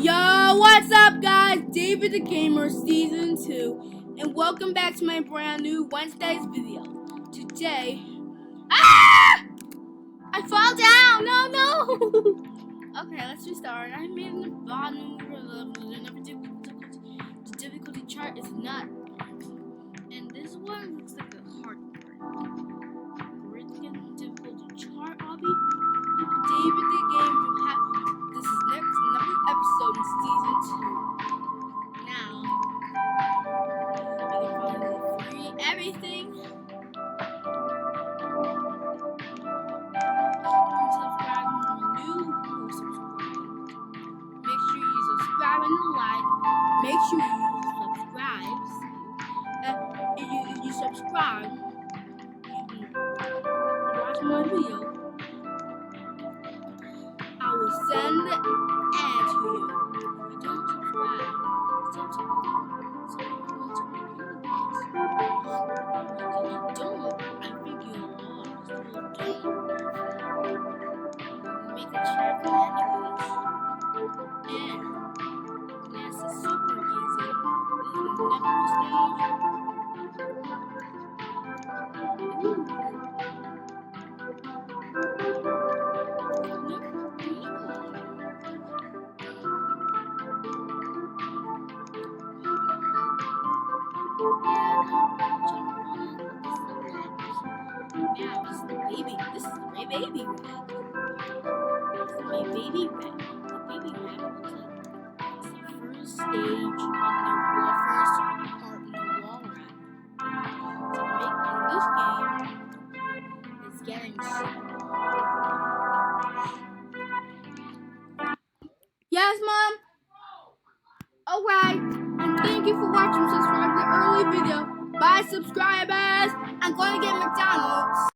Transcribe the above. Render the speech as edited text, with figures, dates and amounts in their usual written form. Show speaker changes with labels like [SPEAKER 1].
[SPEAKER 1] Yo, what's up guys? David the Gamer Season 2 and welcome back to my brand new Wednesday's video. Today, I fall down! No! Okay, let's restart. I made an bottom the difficulty chart is not. And this one looks like a hard part. We're getting the difficulty chart, Obby. David the Gamer, this is another episode in Season 2. Now, I'm going to free everything. Subscribe new subscribe. Make sure you subscribe and like. Make sure you subscribe. If you subscribe, you can watch my video. I will send the ad to you. If you don't subscribe, I think you're lost. Make a chat for anyways. And this is super easy. This is the next stage. Yeah, this is the baby. This is my baby rat. This is my baby rat. The baby rat looks like it's the first stage in the first part in the wall wrap. So making this game is getting Yes, Mom. Alright. And thank you for watching. Subscribe to the early video. Bye, subscribers. I'm going to get McDonald's.